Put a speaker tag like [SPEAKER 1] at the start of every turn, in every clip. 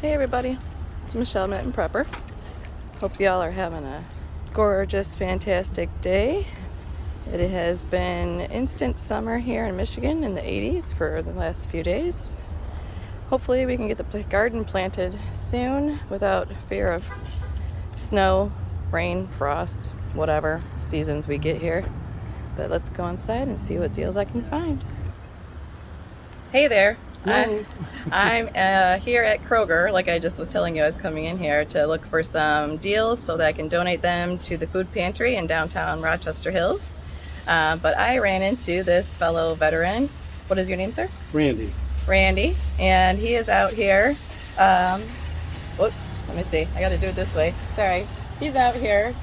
[SPEAKER 1] Hey everybody, it's Michelle Mitten Prepper. Hope y'all are having a gorgeous, fantastic day. It has been instant summer here in Michigan in the 80s for the last few days. Hopefully we can get the garden planted soon without fear of snow, rain, frost, whatever seasons we get here. But let's go inside and see what deals I can find. Hey there. I'm here at Kroger, like I just was telling you. I was coming in here to look for some deals so that I can donate them to the food pantry in downtown Rochester Hills. But I ran into this fellow veteran. What is your name, sir?
[SPEAKER 2] Randy.
[SPEAKER 1] Randy. And he is out here. Whoops, let me see. I got to do it this way. Sorry. He's out here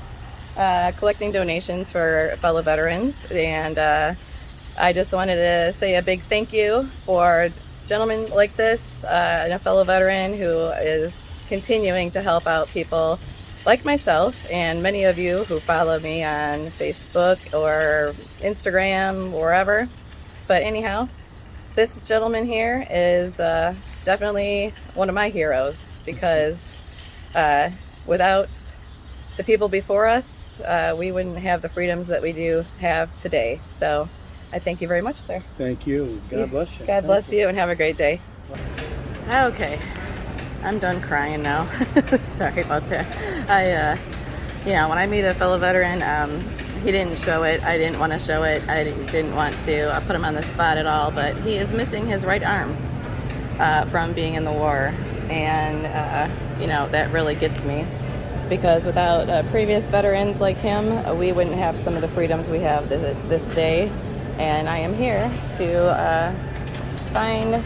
[SPEAKER 1] collecting donations for fellow veterans. And I just wanted to say a big thank you for gentlemen like this, and a fellow veteran who is continuing to help out people like myself and many of you who follow me on Facebook or Instagram, wherever. But anyhow, this gentleman here is definitely one of my heroes, because without the people before us, we wouldn't have the freedoms that we do have today. So I thank you very much, sir.
[SPEAKER 2] Thank you. God bless you.
[SPEAKER 1] God bless you and have a great day. Okay, I'm done crying now. Sorry about that. When I meet a fellow veteran, he didn't show it. I didn't want to show it. I didn't want to put him on the spot at all, but he is missing his right arm from being in the war. And, that really gets me, because without previous veterans like him, we wouldn't have some of the freedoms we have this day. And I am here to find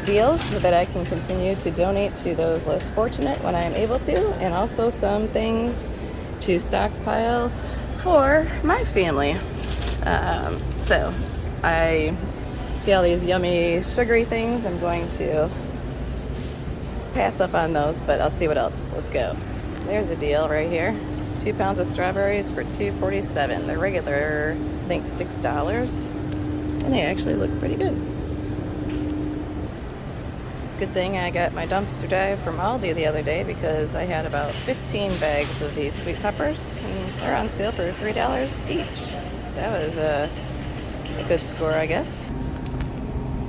[SPEAKER 1] deals so that I can continue to donate to those less fortunate when I am able to, and also some things to stockpile for my family. So I see all these yummy sugary things. I'm going to pass up on those, but I'll see what else. Let's go. There's a deal right here. 2 pounds of strawberries for $2.47. The regular, I think, $6. And they actually look pretty good. Good thing I got my dumpster dive from Aldi the other day, because I had about 15 bags of these sweet peppers, and they're on sale for $3 each. That was a good score, I guess.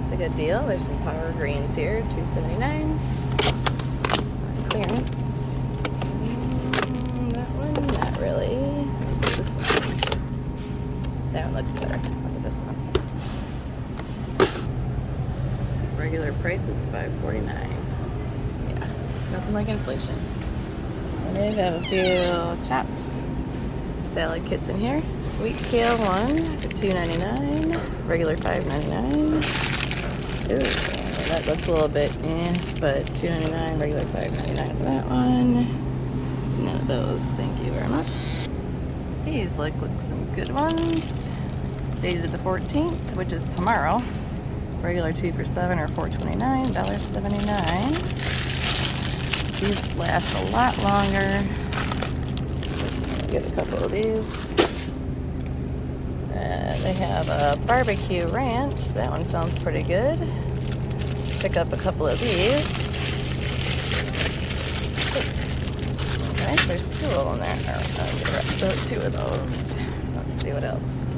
[SPEAKER 1] It's a good deal. There's some power greens here, $2.79. Clearance. That one, not really. Let's see this one. That one looks better. Look at this one. Regular price is $5.49. Yeah, nothing like inflation. And they have a few chopped salad kits in here. Sweet kale one for $2.99. Regular $5.99. Ooh, that looks a little bit but $2.99. Regular $5.99 for that one. None of those, thank you very much. These look some good ones. Dated the 14th, which is tomorrow. Regular 2 for $7 or $4.29, $1.79. These last a lot longer. Get a couple of these. They have a barbecue ranch. That one sounds pretty good. Pick up a couple of these. Okay, there's 2 of them there. I'll get 2 of those. Let's see what else.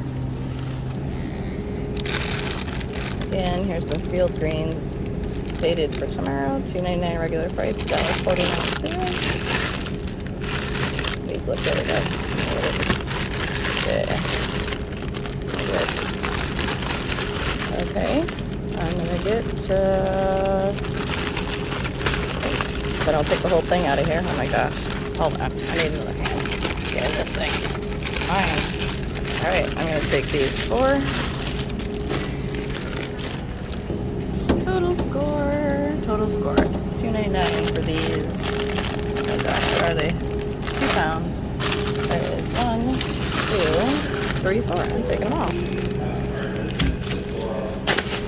[SPEAKER 1] Again, here's some field greens, dated for tomorrow, $2.99 regular price, $1.49 clearance. These look really good. Okay, I'm gonna get, oops, if I don't take the whole thing out of here, oh my gosh. Hold on, I need another hand. Okay, this thing, it's fine. All right, I'm gonna take these 4. Total score, $2.99 for these. Oh gosh, what are they? 2 pounds. There is 1, 2, 3, 4. I'm taking them all.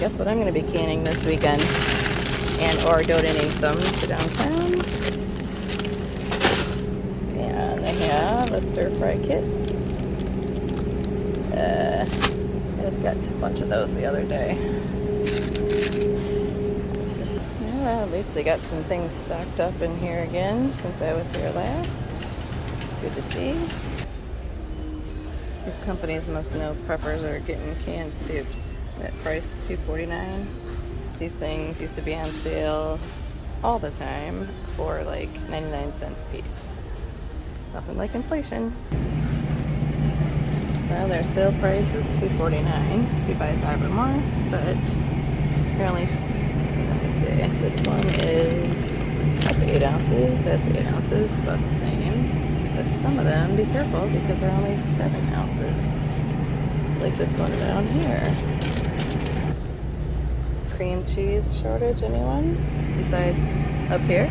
[SPEAKER 1] Guess what I'm going to be canning this weekend, and or donating some to downtown. And I have a stir fry kit. I just got a bunch of those the other day. at least they got some things stocked up in here again since I was here last. Good to see. These companies must know preppers are getting canned soups at price $2.49. These things used to be on sale all the time for like 99 cents a piece. Nothing like inflation. Well, their sale price is $2.49 if you buy 5 or more, but apparently, let me see, this one is, that's 8 ounces, that's 8 ounces, about the same. But some of them, be careful, because they're only 7 ounces. Like this one down here. Cream cheese shortage, anyone? Besides up here?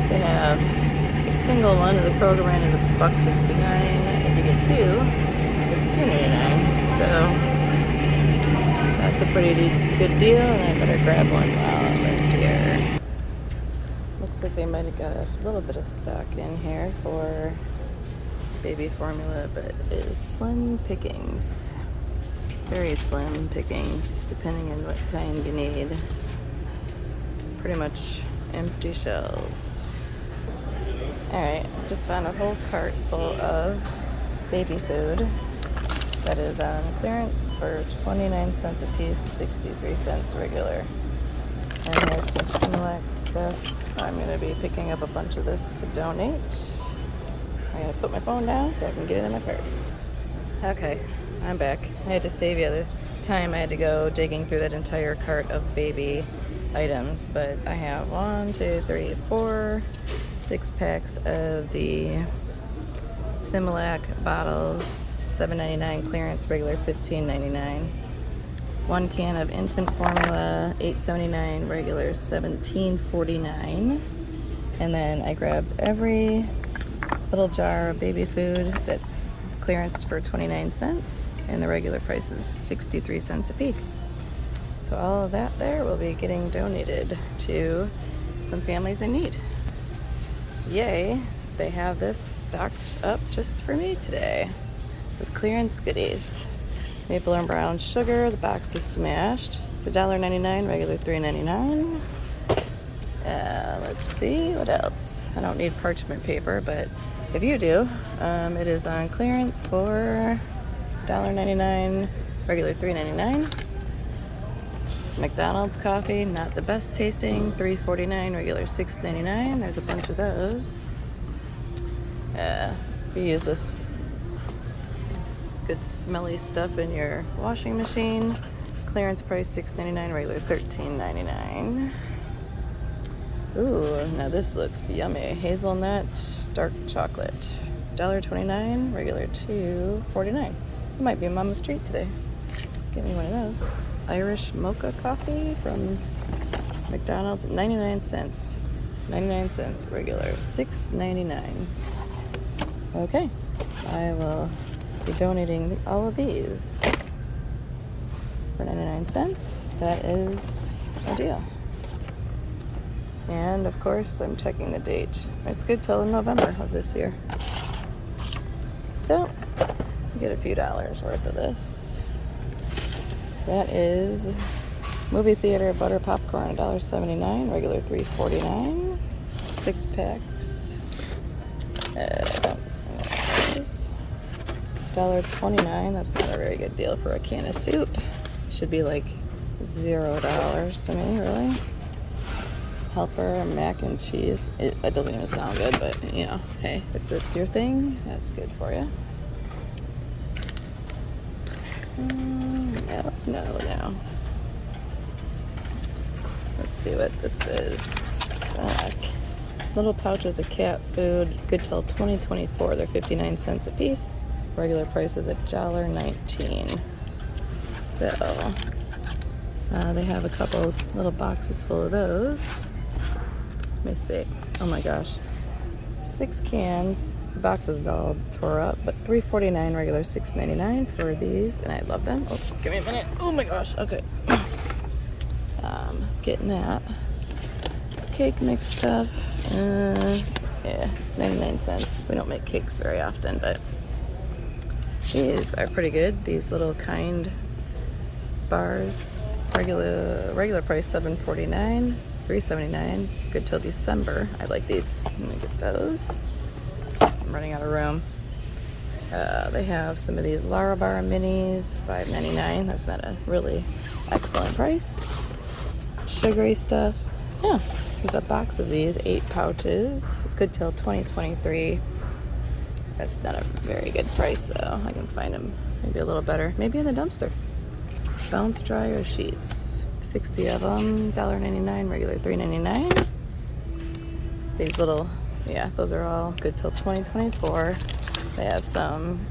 [SPEAKER 1] They have a single one of the Kroger brand is $1.69. If you get 2, it's $2.99. So that's a pretty good deal, and I better grab one while it's here. Looks like they might have got a little bit of stock in here for baby formula, but it is slim pickings. Very slim pickings, depending on what kind you need. Pretty much empty shelves. Alright, just found a whole cart full of baby food that is on clearance for 29 cents a piece, 63 cents regular. And there's some Similac stuff. I'm going to be picking up a bunch of this to donate. I gotta put my phone down so I can get it in my cart. Okay, I'm back. I had to save you the time. I had to go digging through that entire cart of baby items, but I have 1, 2, 3, 4, 6 packs of the Similac bottles, $7.99 clearance, regular $15.99. 1 can of infant formula, $8.79, regular $17.49. And then I grabbed every little jar of baby food that's clearanced for 29 cents, and the regular price is 63 cents a piece. So all of that there will be getting donated to some families in need. Yay, they have this stocked up just for me today with clearance goodies. Maple and brown sugar, the box is smashed. It's $1.99, regular $3.99. Let's see, what else? I don't need parchment paper, but if you do, it is on clearance for $1.99, regular $3.99. McDonald's coffee, not the best tasting, $3.49, regular $6.99. There's a bunch of those. If you use this good smelly stuff in your washing machine, clearance price $6.99, regular $13.99. Ooh, now this looks yummy. Hazelnut dark chocolate, $1.29, regular $2.49. It might be a mama's treat today. Get me one of those. Irish Mocha coffee from McDonald's, 99 cents. 99 cents, regular $6.99. Okay, I will be donating all of these for 99 cents. That is a deal. And of course, I'm checking the date. It's good till November of this year. So, you get a few dollars worth of this. That is movie theater butter popcorn, $1.79, regular $3.49. 6 packs. $1.29. That's not a very good deal for a can of soup. Should be like $0 to me, really. Helper mac and cheese. It doesn't even sound good, but you know, hey, if it's your thing, that's good for you. No. Let's see what this is. Little pouches of cat food, good till 2024. They're 59 cents a piece. Regular price is $1.19. So they have a couple little boxes full of those. Let me see. Oh my gosh. 6 cans. The box is all tore up, but $3.49, regular $6.99 for these, and I love them. Oh, give me a minute. Oh my gosh. Okay. Getting that. Cake mix stuff. Yeah, 99 cents. We don't make cakes very often, but these are pretty good. These little kind bars. Regular price $7.49, $3.79. Good till December. I like these. Let me get those. I'm running out of room. They have some of these Larabar Minis, $5.99. That's not a really excellent price. Sugary stuff. Yeah, there's a box of these, 8 pouches. Good till 2023. That's not a very good price though. I can find them maybe a little better. Maybe in the dumpster. Bounce dryer sheets, 60 of them, $1.99, regular $3.99. These little, yeah, those are all good till 2024. They have some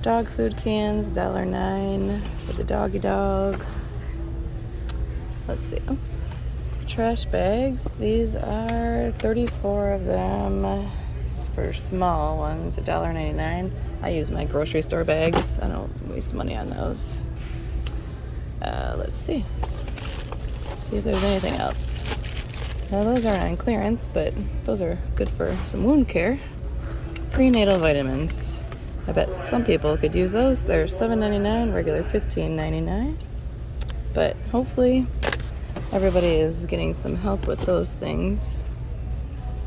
[SPEAKER 1] dog food cans, $1.09 for the doggy dogs. Let's see. Trash bags. These are 34 of them for small ones, $1.99. I use my grocery store bags. I don't waste money on those. Let's see. See if there's anything else. Now those aren't on clearance, but those are good for some wound care. Prenatal vitamins. I bet some people could use those. They're $7.99, regular $15.99. But hopefully everybody is getting some help with those things,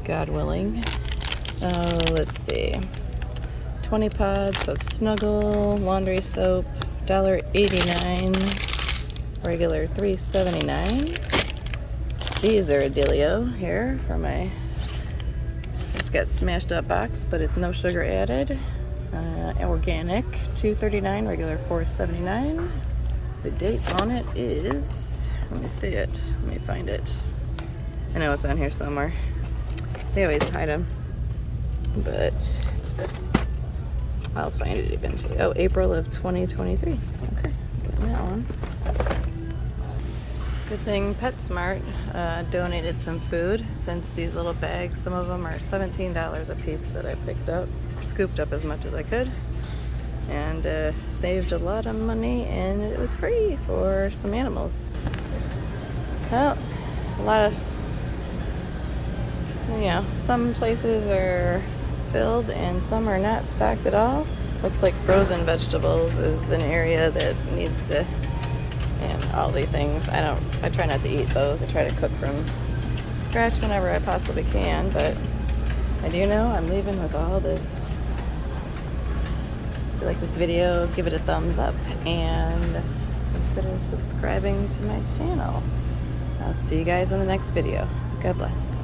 [SPEAKER 1] God willing. Let's see. 20 pods of Snuggle laundry soap, $1.89, regular $3.79. These are a dealio here for my, it's got smashed up box, but it's no sugar added. Organic, $2.39, regular $4.79. The date on it is, let me see it, let me find it. I know it's on here somewhere. They always hide them, but I'll find it eventually. Oh, April of 2023. Okay, getting that one. Good thing PetSmart donated some food, since these little bags, some of them are $17 a piece that I picked up. Scooped up as much as I could, and saved a lot of money, and it was free for some animals. Well, a lot of, you know, some places are filled and some are not stocked at all. Looks like frozen vegetables is an area that needs to, and all the things. I try not to eat those. I try to cook from scratch whenever I possibly can, but I do know I'm leaving with all this. If you like this video, give it a thumbs up and consider subscribing to my channel. I'll see you guys in the next video. God bless.